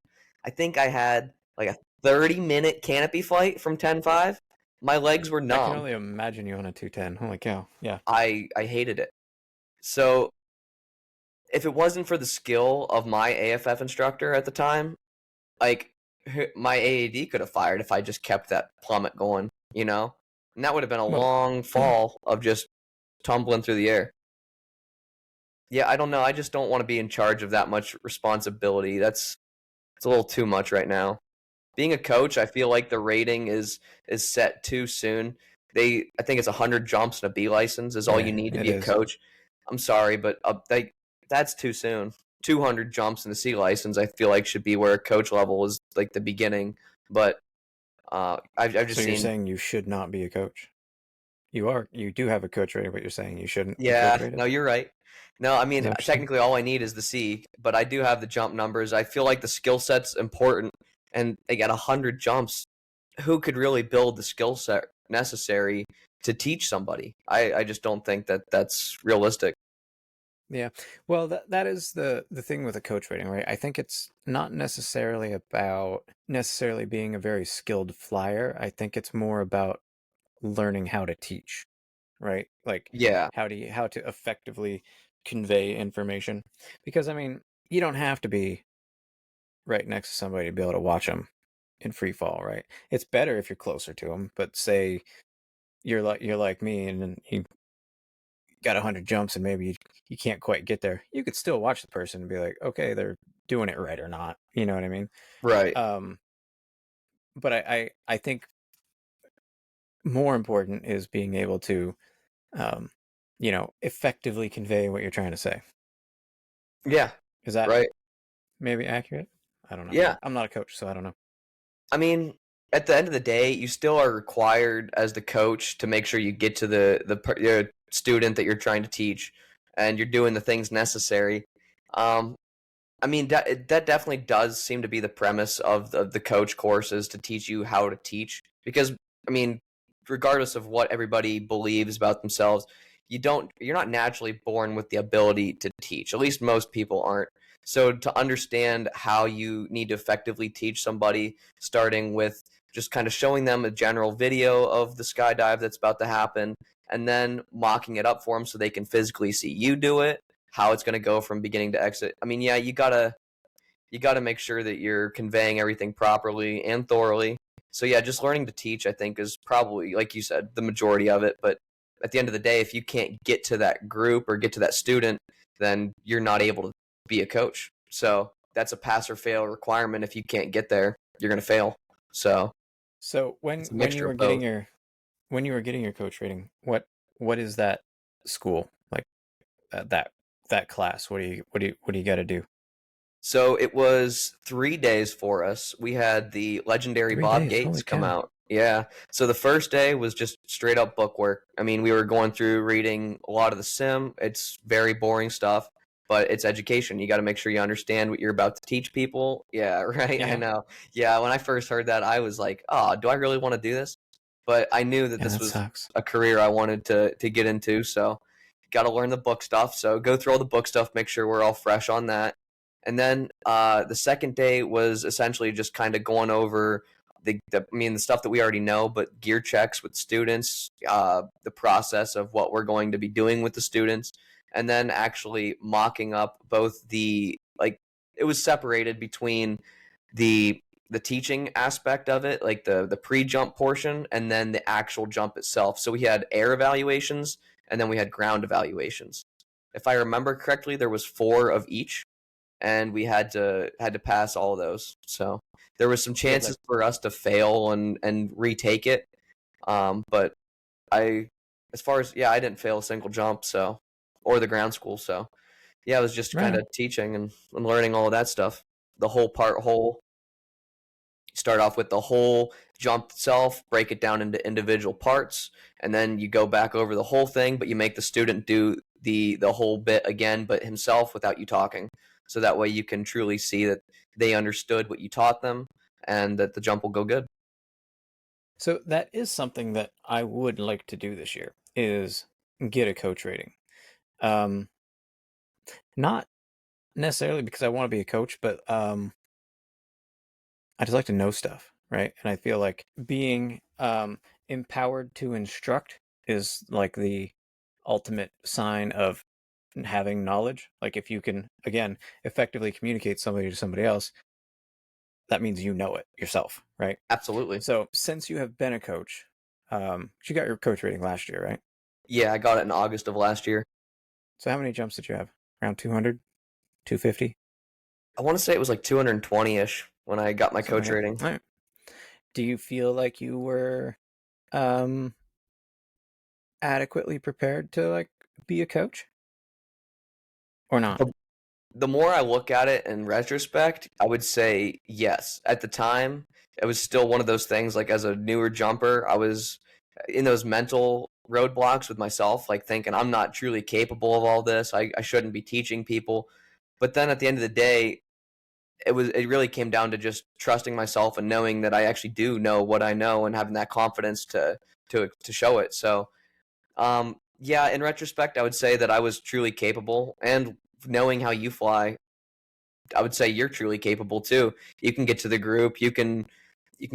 I think I had like a 30-minute canopy flight from 10.5. My legs were I can numb. only imagine you on a 210. Holy cow. Yeah. I hated it. So if it wasn't for the skill of my AFF instructor at the time, like my AAD could have fired if I just kept that plummet going, you know? And that would have been a Well, long yeah. fall of just tumbling through the air. Yeah, I don't know. I just don't want to be in charge of that much responsibility. That's it's a little too much right now. Being a coach, I feel like the rating is set too soon. I think it's 100 jumps and a B license is all you Yeah, need to it be a is. coach. I'm sorry, but that's too soon. 200 jumps and a C license, I feel like should be where a coach level is like the beginning. But I've So just you're seen. saying you should not be a coach. You do have a coach rating, but you're saying you shouldn't be coach Yeah, rated? no, you're right. No, I Is mean that what you're saying? technically all I need is the C, but I do have the jump numbers. I feel like the skill set's important, and they got 100 jumps. Who could really build the skill set necessary to teach somebody? I just don't think that that's realistic. Yeah. Well, that is the thing with a coach rating, right? I think it's not necessarily about necessarily being a very skilled flyer. I think it's more about learning how to teach, right? Like Yeah, how to effectively convey information. Because I mean, you don't have to be right next to somebody to be able to watch them in free fall, right? It's better if you're closer to them, but say you're like me and then got 100 jumps and maybe you can't quite get there, you could still watch the person and be like, okay, they're doing it right or not. You know what I mean? Right. But I think more important is being able to, um, effectively convey what you're trying to say. Yeah. Is that Right. maybe accurate? I don't know. Yeah. I'm not a coach, so I don't know. I mean, at the end of the day, you still are required as the coach to make sure you get to the student that you're trying to teach, and you're doing the things necessary. Um, I mean, that definitely does seem to be the premise of the coach courses, to teach you how to teach. Because I mean, regardless of what everybody believes about themselves, you're not naturally born with the ability to teach. At least most people aren't. So to understand how you need to effectively teach somebody, starting with just kind of showing them a general video of the skydive that's about to happen, and then mocking it up for them so they can physically see you do it, how it's going to go from beginning to exit. I mean, yeah, you gotta make sure that you're conveying everything properly and thoroughly. So yeah, just learning to teach, I think, is probably, like you said, the majority of it. But at the end of the day, if you can't get to that group or get to that student, then you're not able to be a coach. So that's a pass or fail requirement. If you can't get there, you're gonna fail. So So it's a when you mixture were of both. getting your coach rating, what is that school like? That class? What do you got to do? So it was 3 days for us. We had the legendary 3 days. Bob Holy Gates come cow! out. Yeah. So the first day was just straight up book work. I mean, we were going through reading a lot of the sim. It's very boring stuff, but it's education. You got to make sure you understand what you're about to teach people. Yeah, right. I Yeah, know. Yeah. When I first heard that, I was like, oh, do I really want to do this? But I knew that yeah, this that was sucks. a career I wanted to get into. So got to learn the book stuff. So go through all the book stuff, make sure we're all fresh on that. And then the second day was essentially just kind of going over the stuff that we already know, but gear checks with students, the process of what we're going to be doing with the students, and then actually mocking up both it was separated between the the teaching aspect of it, like the pre-jump portion, and then the actual jump itself. So we had air evaluations, and then we had ground evaluations. If I remember correctly, there was 4 of each, and we had to pass all of those. So there was some So you had like chances for us to fail and retake it. But I, as far as yeah, I didn't fail a single jump, so or the ground school. So yeah, it was just kind right. of teaching and learning all of that stuff. The whole start off with the whole jump itself, break it down into individual parts, and then you go back over the whole thing, but you make the student do the whole bit again, but himself without you talking. So that way you can truly see that they understood what you taught them and that the jump will go good. So that is something that I would like to do this year is get a coach rating. Um, Not necessarily because I want to be a coach, but I just like to know stuff, right? And I feel like being empowered to instruct is like the ultimate sign of having knowledge. Like if you can, again, effectively communicate somebody to somebody else, that means you know it yourself, right? Absolutely. So since you have been a coach, you got your coach rating last year, right? Yeah, I got it in August of last year. So how many jumps did you have? Around 200, 250, I want to say it was like 220-ish when I got my something coach like rating. that. All right. Do you feel like you were um adequately prepared to like be a coach or not? The more I look at it in retrospect, I would say yes. At the time, it was still one of those things, like as a newer jumper, I was in those mental roadblocks with myself, like thinking I'm not truly capable of all this. I shouldn't be teaching people. But then at the end of the day, it really came down to just trusting myself and knowing that I actually do know what I know and having that confidence to show it. So yeah, in retrospect, I would say that I was truly capable, and knowing how you fly, I would say you're truly capable too. You can get to the group. You can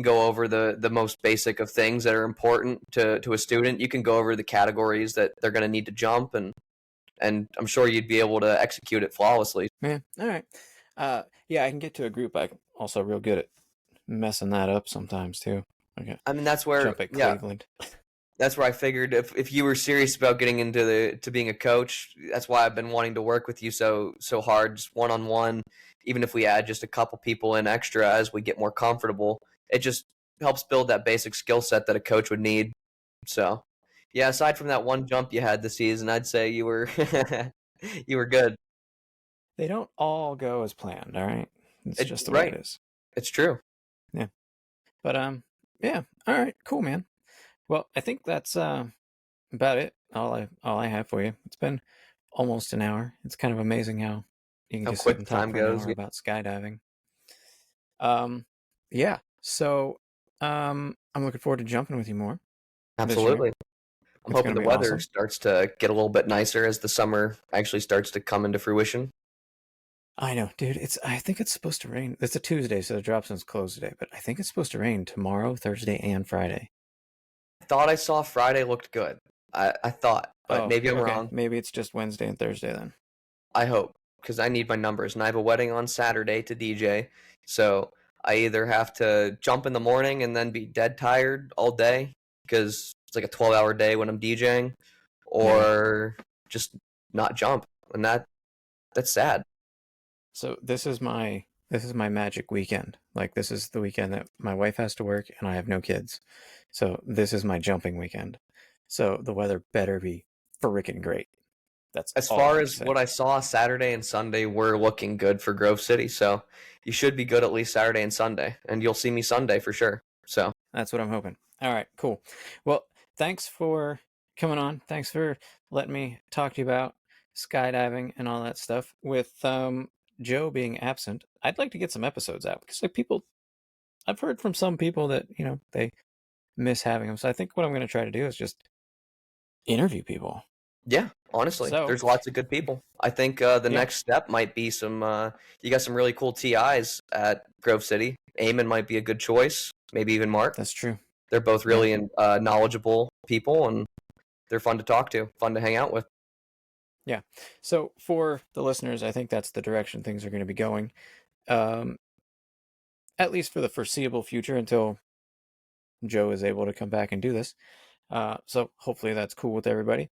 go over the most basic of things that are important to a student. You can go over the categories that they're going to need to jump, and I'm sure you'd be able to execute it flawlessly. Yeah. All right. Yeah, I can get to a group. I'm also real good at messing that up sometimes too. Okay. I mean, that's where Jump at yeah, Cleveland. That's where I figured if you were serious about getting into to being a coach, that's why I've been wanting to work with you so hard, just one on one. Even if we add just a couple people in extra as we get more comfortable, it just helps build that basic skill set that a coach would need. So, yeah, aside from that one jump you had this season, I'd say you were you were good. They don't all go as planned, all right? It's just the way it Right, is. it's true. Yeah. But yeah. All right, cool, man. Well, I think that's about it. All I have for you. It's been almost an hour. It's kind of amazing how you can How just sit quick and the talk time for an goes. hour Yeah, about skydiving. Yeah. So I'm looking forward to jumping with you more this year. absolutely. I'm It's hoping gonna the be weather awesome. starts to get a little bit nicer as the summer actually starts to come into fruition. I know, dude. I think it's supposed to rain. It's a Tuesday, so the drop zone's closed today, but I think it's supposed to rain tomorrow, Thursday, and Friday. I thought I saw Friday looked good. I thought, but Oh, maybe I'm okay. wrong. Maybe it's just Wednesday and Thursday then. I hope, because I need my numbers, and I have a wedding on Saturday to DJ, so I either have to jump in the morning and then be dead tired all day because it's like a 12-hour day when I'm DJing, Yeah. or just not jump, and that's sad. So this is my magic weekend. Like this is the weekend that my wife has to work and I have no kids. So this is my jumping weekend. So the weather better be freaking great. That's As all I'm far gonna as say. what I saw, Saturday and Sunday were looking good for Grove City, so you should be good at least Saturday and Sunday, and you'll see me Sunday for sure. So That's what I'm hoping. All right, cool. Well, thanks for coming on. Thanks for letting me talk to you about skydiving and all that stuff. With Joe being absent, I'd like to get some episodes out because like people, I've heard from some people that they miss having him. So I think what I'm going to try to do is just interview people. yeah, honestly, So there's lots of good people. I think the yeah, next step might be some. You got some really cool TIs at Grove City. Eamon might be a good choice. Maybe even Mark. that's true. They're both Yeah, really knowledgeable people, and they're fun to talk to, fun to hang out with. yeah. So for the listeners, I think that's the direction things are going to be going. Um, at least for the foreseeable future until Joe is able to come back and do this. So hopefully that's cool with everybody.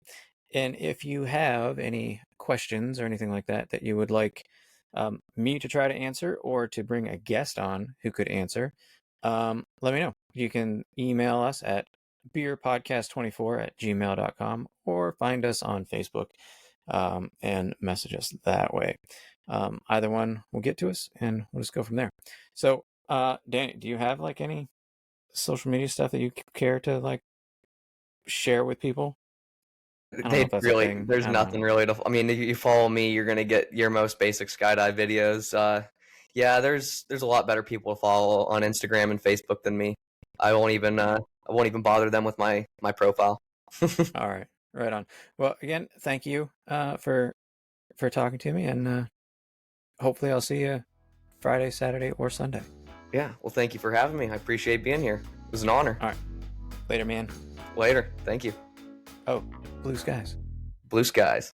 And if you have any questions or anything like that that you would like me to try to answer or to bring a guest on who could answer, let me know. You can email us at beerpodcast24@gmail.com or find us on Facebook and message us that way. Either one will get to us and we'll just go from there. So, Danny, do you have like any social media stuff that you care to like share with people? I don't know They if that's a really, thing. there's I don't know. nothing really to. I mean, if you follow me, you're gonna get your most basic skydive videos. Yeah, there's a lot better people to follow on Instagram and Facebook than me. I won't even bother them with my profile. All right, right on. Well, again, thank you for talking to me, and hopefully I'll see you Friday, Saturday, or Sunday. Yeah, well, thank you for having me. I appreciate being here. It was an honor. All right, later, man. Later. Thank you. Oh, blue skies. Blue skies.